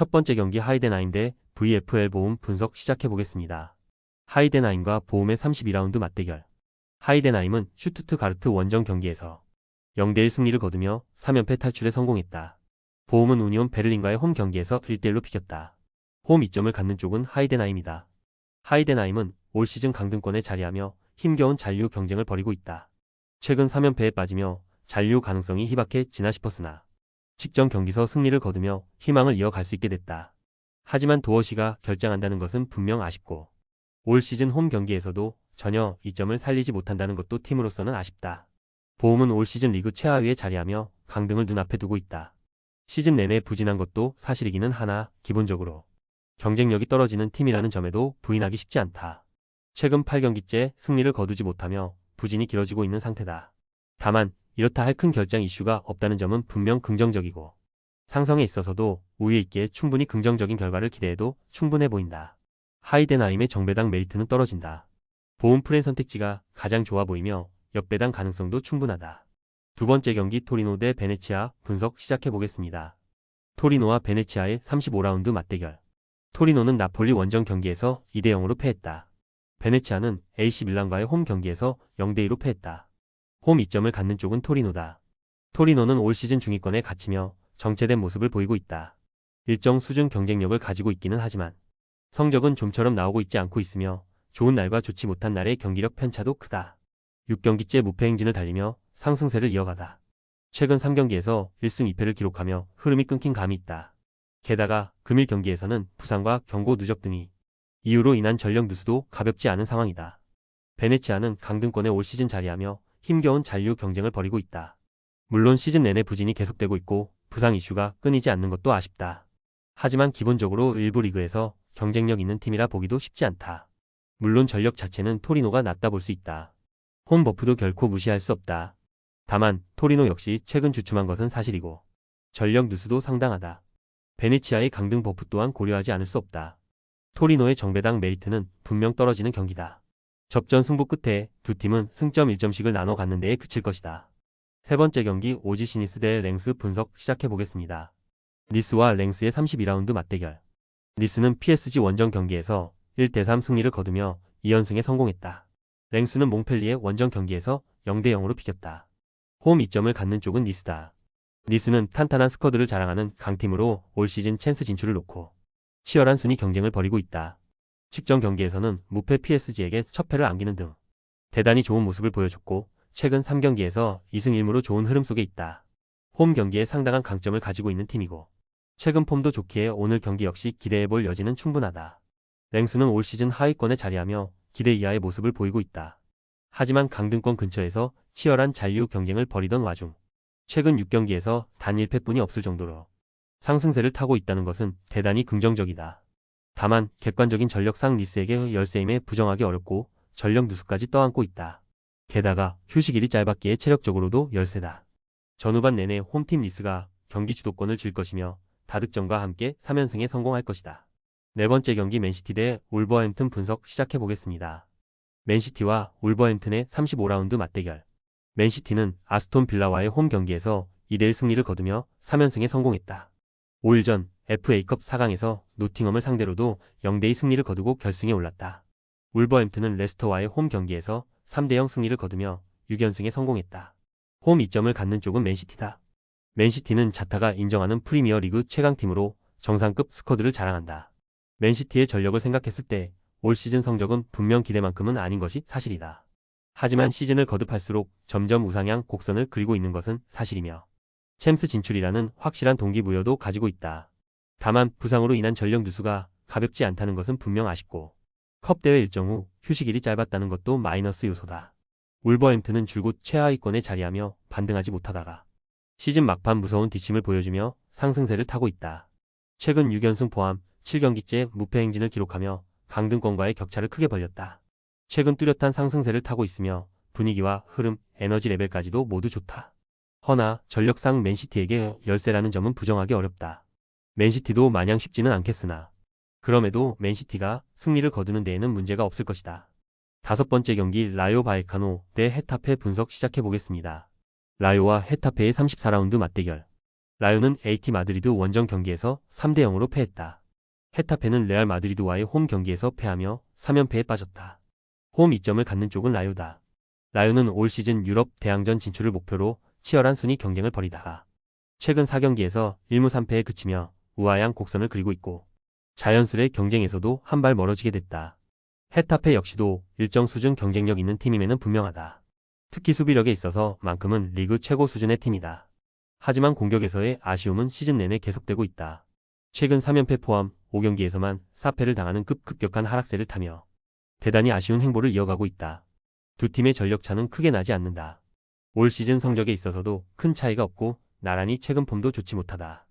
첫 번째 경기 하이덴하임 대 VFL 보움 분석 시작해보겠습니다. 하이덴하임과 보움의 32라운드 맞대결. 하이덴하임은 슈투트가르트 원정 경기에서 0대1 승리를 거두며 3연패 탈출에 성공했다. 보움은 우니온 베를린과의 홈 경기에서 1대1로 비겼다. 홈 이점을 갖는 쪽은 하이덴하임이다. 하이덴하임은 올 시즌 강등권에 자리하며 힘겨운 잔류 경쟁을 벌이고 있다. 최근 3연패에 빠지며 잔류 가능성이 희박해지나 싶었으나 직전 경기서 승리를 거두며 희망을 이어갈 수 있게 됐다. 하지만 도어시가 결장한다는 것은 분명 아쉽고 올 시즌 홈 경기에서도 전혀 이점을 살리지 못한다는 것도 팀으로서는 아쉽다. 보움은 올 시즌 리그 최하위에 자리하며 강등을 눈앞에 두고 있다. 시즌 내내 부진한 것도 사실이기는 하나 기본적으로 경쟁력이 떨어지는 팀이라는 점에도 부인하기 쉽지 않다. 최근 8경기째 승리를 거두지 못하며 부진이 길어지고 있는 상태다. 다만 이렇다 할 큰 결장 이슈가 없다는 점은 분명 긍정적이고 상성에 있어서도 우위에 있기에 충분히 긍정적인 결과를 기대해도 충분해 보인다. 하이덴하임의 정배당 메리트는 떨어진다. 보움 프랜 선택지가 가장 좋아 보이며 역배당 가능성도 충분하다. 두 번째 경기 토리노 대 베네치아 분석 시작해보겠습니다. 토리노와 베네치아의 35라운드 맞대결. 토리노는 나폴리 원정 경기에서 2대0으로 패했다. 베네치아는 AC 밀란과의 홈 경기에서 0대2로 패했다. 홈 이점을 갖는 쪽은 토리노다. 토리노는 올 시즌 중위권에 갇히며 정체된 모습을 보이고 있다. 일정 수준 경쟁력을 가지고 있기는 하지만 성적은 좀처럼 나오고 있지 않고 있으며 좋은 날과 좋지 못한 날의 경기력 편차도 크다. 6경기째 무패 행진을 달리며 상승세를 이어가다. 최근 3경기에서 1승 2패를 기록하며 흐름이 끊긴 감이 있다. 게다가 금일 경기에서는 부상과 경고 누적 등이 이유로 인한 전력 누수도 가볍지 않은 상황이다. 베네치아는 강등권에 올 시즌 자리하며 힘겨운 잔류 경쟁을 벌이고 있다. 물론 시즌 내내 부진이 계속되고 있고 부상 이슈가 끊이지 않는 것도 아쉽다. 하지만 기본적으로 일부 리그에서 경쟁력 있는 팀이라 보기도 쉽지 않다. 물론 전력 자체는 토리노가 낮다 볼 수 있다. 홈 버프도 결코 무시할 수 없다. 다만 토리노 역시 최근 주춤한 것은 사실이고 전력 누수도 상당하다. 베네치아의 강등 버프 또한 고려하지 않을 수 없다. 토리노의 정배당 메리트는 분명 떨어지는 경기다. 접전 승부 끝에 두 팀은 승점 1점씩을 나눠 갖는 데에 그칠 것이다. 세 번째 경기 오지 니스 대 랭스 분석 시작해보겠습니다. 니스와 랭스의 32라운드 맞대결. 니스는 PSG 원정 경기에서 1대3 승리를 거두며 2연승에 성공했다. 랭스는 몽펠리에 원정 경기에서 0대0으로 비겼다. 홈 이점을 갖는 쪽은 니스다. 니스는 탄탄한 스쿼드를 자랑하는 강팀으로 올 시즌 챔스 진출을 놓고 치열한 순위 경쟁을 벌이고 있다. 직전 경기에서는 무패 PSG에게 첫 패를 안기는 등 대단히 좋은 모습을 보여줬고 최근 3경기에서 2승 1무로 좋은 흐름 속에 있다. 홈 경기에 상당한 강점을 가지고 있는 팀이고 최근 폼도 좋기에 오늘 경기 역시 기대해볼 여지는 충분하다. 랭스는 올 시즌 하위권에 자리하며 기대 이하의 모습을 보이고 있다. 하지만 강등권 근처에서 치열한 잔류 경쟁을 벌이던 와중 최근 6경기에서 단 1패뿐이 없을 정도로 상승세를 타고 있다는 것은 대단히 긍정적이다. 다만 객관적인 전력상 니스에게 열세임에 부정하기 어렵고 전력 누수까지 떠안고 있다. 게다가 휴식일이 짧았기에 체력적으로도 열세다. 전후반 내내 홈팀 니스가 경기 주도권을 쥘 것이며 다득점과 함께 3연승에 성공할 것이다. 네 번째 경기 맨시티 대 울버햄튼 분석 시작해보겠습니다. 맨시티와 울버햄튼의 35라운드 맞대결. 맨시티는 아스톤 빌라와의 홈 경기에서 2대1 승리를 거두며 3연승에 성공했다. 5일 전 FA컵 4강에서 노팅엄을 상대로도 0대2 승리를 거두고 결승에 올랐다. 울버햄튼은 레스터와의 홈 경기에서 3대0 승리를 거두며 6연승에 성공했다. 홈 이점을 갖는 쪽은 맨시티다. 맨시티는 자타가 인정하는 프리미어리그 최강팀으로 정상급 스쿼드를 자랑한다. 맨시티의 전력을 생각했을 때 올 시즌 성적은 분명 기대만큼은 아닌 것이 사실이다. 하지만 시즌을 거듭할수록 점점 우상향 곡선을 그리고 있는 것은 사실이며 챔스 진출이라는 확실한 동기부여도 가지고 있다. 다만 부상으로 인한 전력 누수가 가볍지 않다는 것은 분명 아쉽고 컵 대회 일정 후 휴식일이 짧았다는 것도 마이너스 요소다. 울버햄튼은 줄곧 최하위권에 자리하며 반등하지 못하다가 시즌 막판 무서운 뒷심을 보여주며 상승세를 타고 있다. 최근 6연승 포함 7경기째 무패 행진을 기록하며 강등권과의 격차를 크게 벌렸다. 최근 뚜렷한 상승세를 타고 있으며 분위기와 흐름, 에너지 레벨까지도 모두 좋다. 허나 전력상 맨시티에게 열세라는 점은 부정하기 어렵다. 맨시티도 마냥 쉽지는 않겠으나 그럼에도 맨시티가 승리를 거두는 데에는 문제가 없을 것이다. 다섯 번째 경기 라요 바이카노 대 헤타페 분석 시작해보겠습니다. 라요와 헤타페의 34라운드 맞대결. 라요는 AT 마드리드 원정 경기에서 3대 0으로 패했다. 헤타페는 레알 마드리드와의 홈 경기에서 패하며 3연패에 빠졌다. 홈 이점을 갖는 쪽은 라요다. 라요는 올 시즌 유럽 대항전 진출을 목표로 치열한 순위 경쟁을 벌이다가 최근 4경기에서 1무 3패에 그치며 우아양 곡선을 그리고 있고 자연스레 경쟁에서도 한 발 멀어지게 됐다. 헤타페 역시도 일정 수준 경쟁력 있는 팀임에는 분명하다. 특히 수비력에 있어서만큼은 리그 최고 수준의 팀이다. 하지만 공격에서의 아쉬움은 시즌 내내 계속되고 있다. 최근 3연패 포함 5경기에서만 4패를 당하는 급격한 하락세를 타며 대단히 아쉬운 행보를 이어가고 있다. 두 팀의 전력 차는 크게 나지 않는다. 올 시즌 성적에 있어서도 큰 차이가 없고 나란히 최근 폼도 좋지 못하다.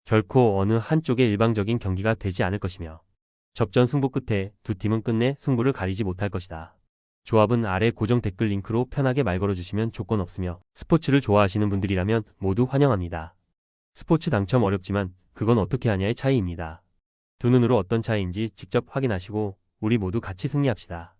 결코 어느 한쪽의 일방적인 경기가 되지 않을 것이며 접전 승부 끝에 두 팀은 끝내 승부를 가리지 못할 것이다. 조합은 아래 고정 댓글 링크로 편하게 말 걸어주시면 조건 없으며 스포츠를 좋아하시는 분들이라면 모두 환영합니다. 스포츠 당첨 어렵지만 그건 어떻게 하냐의 차이입니다. 두 눈으로 어떤 차이인지 직접 확인하시고 우리 모두 같이 승리합시다.